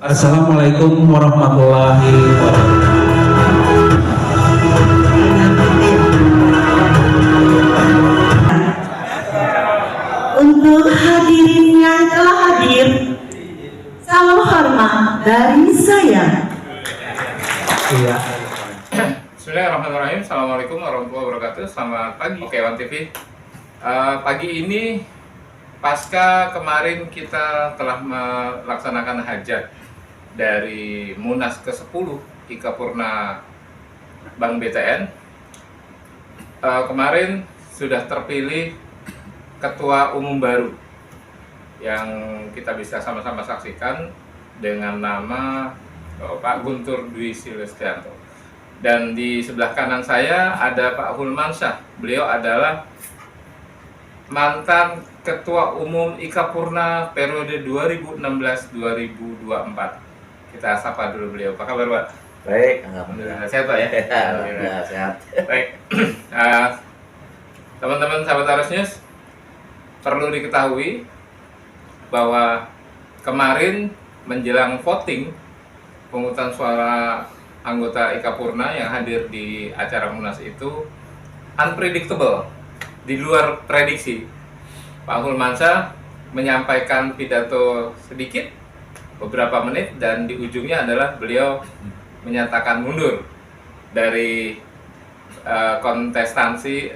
Assalamualaikum warahmatullahi wabarakatuh. Untuk hadirin yang telah hadir, salam hormat dari saya. Iya. Bismillahirrahmanirrahim. Assalamualaikum warahmatullahi wabarakatuh. Selamat pagi Kewan TV. Pagi ini pasca kemarin kita telah melaksanakan hajat dari Munas ke-10 IKA Purna Bank BTN. Kemarin sudah terpilih ketua umum baru yang kita bisa sama-sama saksikan dengan nama Pak Guntur Dwi Silestianto. Dan di sebelah kanan saya ada Pak Hulmansyah. Beliau adalah mantan ketua umum IKA Purna periode 2016-2024. Kita sapa dulu beliau. Apa kabar, Pak? Baik, alhamdulillah. Sehat, Pak ya? Alhamdulillah sehat. Baik. Teman-teman sahabat Aras News, perlu diketahui bahwa kemarin menjelang voting pemungutan suara anggota IKA Purna yang hadir di acara Munas itu unpredictable, di luar prediksi. Pak Hulmansyah menyampaikan pidato sedikit, beberapa menit, dan di ujungnya adalah beliau menyatakan mundur dari kontestansi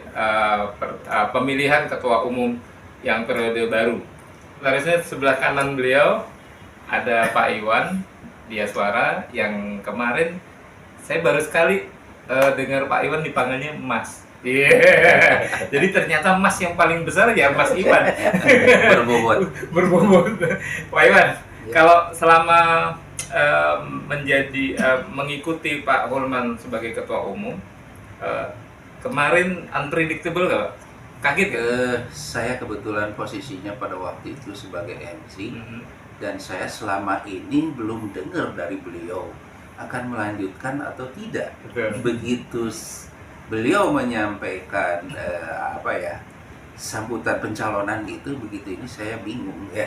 pemilihan ketua umum yang periode baru. Larisnya sebelah kanan beliau ada Pak Iwan Diaswara yang kemarin saya baru sekali dengar Pak Iwan dipanggilnya Mas. Iya. Yeah. Jadi ternyata Mas yang paling besar ya Mas Iwan. Berbobot. Berbobot. Pak Iwan, kalau selama mengikuti Pak Hulman sebagai ketua umum, kemarin unpredictable nggak, Pak? Kaget nggak? Saya kebetulan posisinya pada waktu itu sebagai MC, dan saya selama ini belum dengar dari beliau akan melanjutkan atau tidak. Begitu beliau menyampaikan sambutan pencalonan gitu, begitu ini saya bingung ya.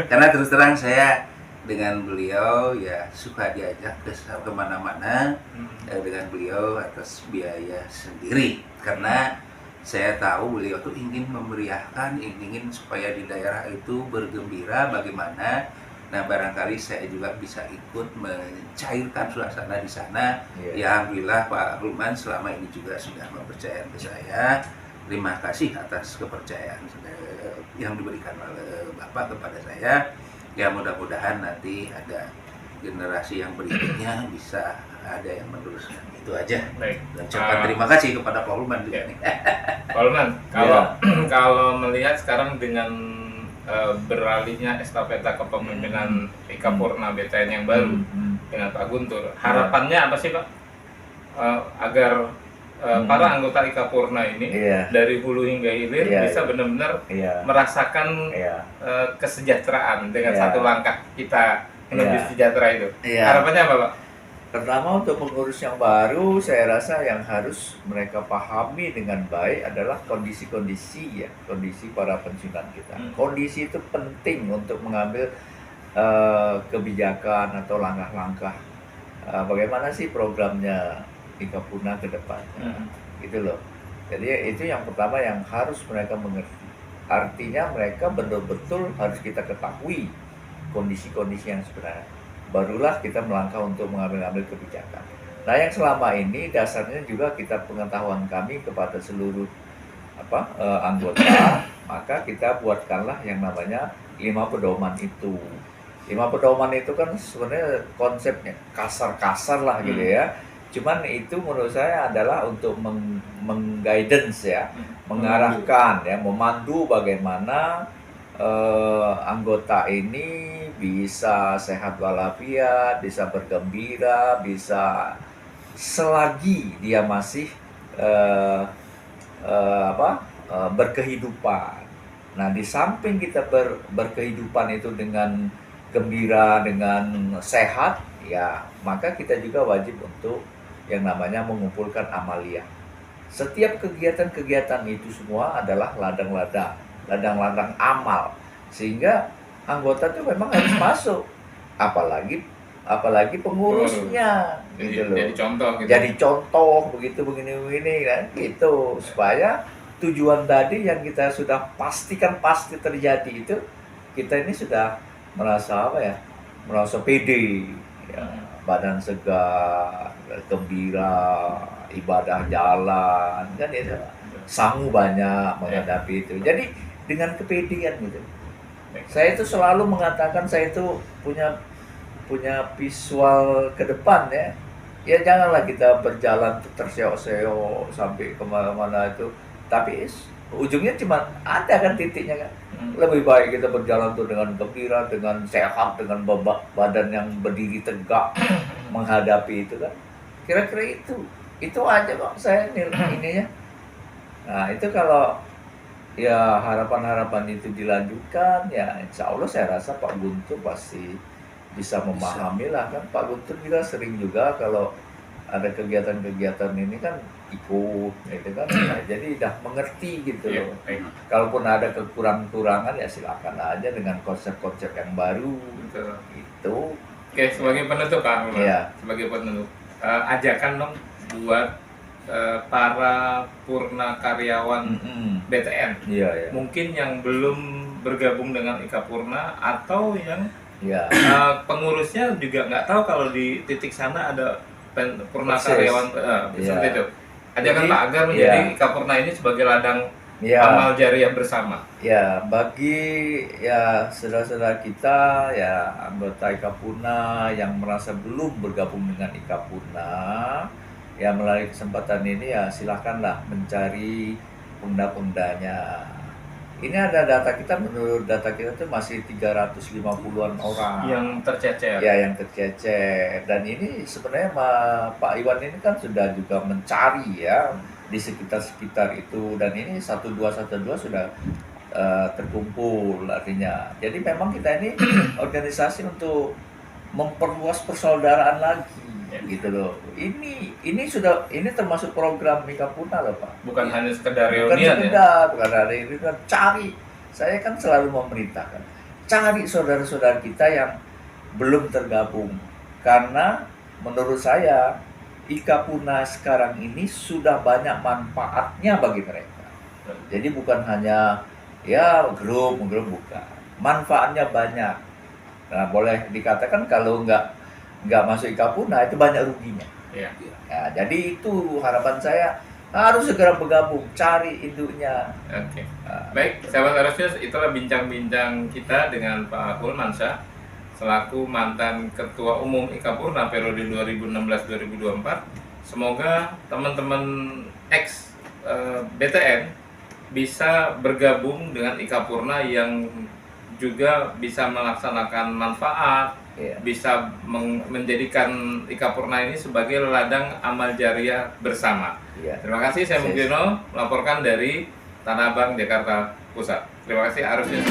Karena terus terang saya dengan beliau ya suka diajak ke kemana-mana dengan beliau atas biaya sendiri, karena saya tahu beliau tuh ingin memeriahkan, ingin supaya di daerah itu bergembira bagaimana. Nah, barangkali saya juga bisa ikut mencairkan suasana di sana. Ya, alhamdulillah Pak Hulman selama ini juga sudah mempercayakan ke saya. Terima kasih atas kepercayaan yang diberikan oleh Bapak kepada saya. Ya, mudah-mudahan nanti ada generasi yang berikutnya bisa ada yang meneruskan. Itu aja. Baik. Dan ucapan terima kasih kepada Pak Hulman juga nih. Pak Hulman, kalau melihat sekarang dengan beralihnya estafeta kepemimpinan IKA Purna BTN yang baru dengan Pak Guntur, harapannya apa sih, Pak? Agar para anggota IKA Purna ini dari hulu hingga hilir bisa benar-benar merasakan kesejahteraan dengan satu langkah kita menuju sejahtera itu. Harapannya apa, Pak? Pertama, untuk pengurus yang baru, saya rasa yang harus mereka pahami dengan baik adalah kondisi para pensiunan kita. Kondisi itu penting untuk mengambil kebijakan atau langkah-langkah bagaimana sih programnya IKA Purna ke depannya. Gitu loh. Jadi itu yang pertama yang harus mereka mengerti. Artinya mereka betul-betul harus kita ketahui kondisi-kondisi yang sebenarnya. Barulah kita melangkah untuk mengambil kebijakan. Nah, yang selama ini dasarnya juga kita pengetahuan kami kepada seluruh anggota, maka kita buatkanlah yang namanya 5 pedoman itu. 5 pedoman itu kan sebenarnya konsepnya kasar-kasar lah gitu ya. Cuman itu menurut saya adalah untuk mengguidance ya, mengarahkan ya, memandu bagaimana anggota ini bisa sehat walafiat, bisa bergembira, bisa selagi dia masih berkehidupan. Nah, di samping kita berkehidupan itu dengan gembira, dengan sehat, ya maka kita juga wajib untuk yang namanya mengumpulkan amaliyah. Setiap kegiatan-kegiatan itu semua adalah ladang-ladang amal, sehingga anggota itu memang harus masuk. apalagi pengurusnya gitu loh. Jadi contoh gitu. Jadi contoh begitu begini kan gitu, supaya tujuan tadi yang kita sudah pastikan pasti terjadi itu, kita ini sudah merasa merasa pede ya, badan segar, gembira, ibadah jalan kan itu, sangu banyak menghadapi itu. Jadi dengan kepedean gitu. Saya itu selalu mengatakan saya itu punya visual ke depan ya. Ya janganlah kita berjalan terseok-seok sampai kemana-mana itu. Tapi ujungnya cuma ada kan titiknya kan. Lebih baik kita berjalan tuh dengan gembira, dengan sehat, dengan badan yang berdiri tegak menghadapi itu kan. Kira-kira itu aja kok saya ininya. Nah itu kalau ya harapan-harapan itu dilanjutkan ya insya Allah saya rasa Pak Guntur pasti bisa memahami lah kan. Pak Guntur juga sering juga kalau ada kegiatan-kegiatan ini kan ikut gitu kan. Nah, jadi udah mengerti gitu loh. Kalaupun ada kekurangan ya silakan aja dengan konsep-konsep yang baru gitu. Oke, sebagai penutup Pak, Iya. sebagai penutup ajakan dong buat para purna karyawan BTN. Iya, iya. Mungkin yang belum bergabung dengan Ika Purna atau yang Iya. pengurusnya juga nggak tahu kalau di titik sana ada purna Persis. karyawan seperti Iya. itu. Ajakan Jadi, Pak agar menjadi iya. Ika Purna ini sebagai ladang Iya. amal jariah bersama. Ya, bagi ya saudara-saudara kita ya anggota Ika Purna yang merasa belum bergabung dengan Ika Purna, ya melalui kesempatan ini ya silakanlah mencari punda-pundanya. Ini ada data kita, menurut data kita tuh masih 350-an orang Yang tercecer. ya yang tercecer, dan ini sebenarnya Pak Iwan ini kan sudah juga mencari ya di sekitar itu, dan ini 1212 sudah terkumpul artinya. Jadi memang kita ini organisasi untuk memperluas persaudaraan lagi gitu loh. Ini termasuk program Ika Purna loh Pak. Bukan hanya sekedar Bukan reunian ya. sekedar, bukan hari ini kan cari. Saya kan selalu memerintahkan cari saudara-saudara kita yang belum tergabung, karena menurut saya Ika Purna sekarang ini sudah banyak manfaatnya bagi mereka. Jadi bukan hanya ya grup bukan, manfaatnya banyak. Nah boleh dikatakan kalau nggak masuk Ika Purna itu banyak ruginya. Iya. Ya, jadi itu harapan saya, harus segera bergabung, cari induknya. Oke. Baik, sahabat Arosius, itulah bincang-bincang kita dengan Pak Hulmansyah selaku mantan Ketua Umum Ika Purna periode 2016-2024. Semoga teman-teman ex BTN bisa bergabung dengan Ika Purna yang juga bisa melaksanakan manfaat, bisa menjadikan Ika Purna ini sebagai ladang amal jariah bersama. Terima kasih, saya Mugiono melaporkan dari Tanah Abang, Jakarta Pusat. Terima kasih Arusnya.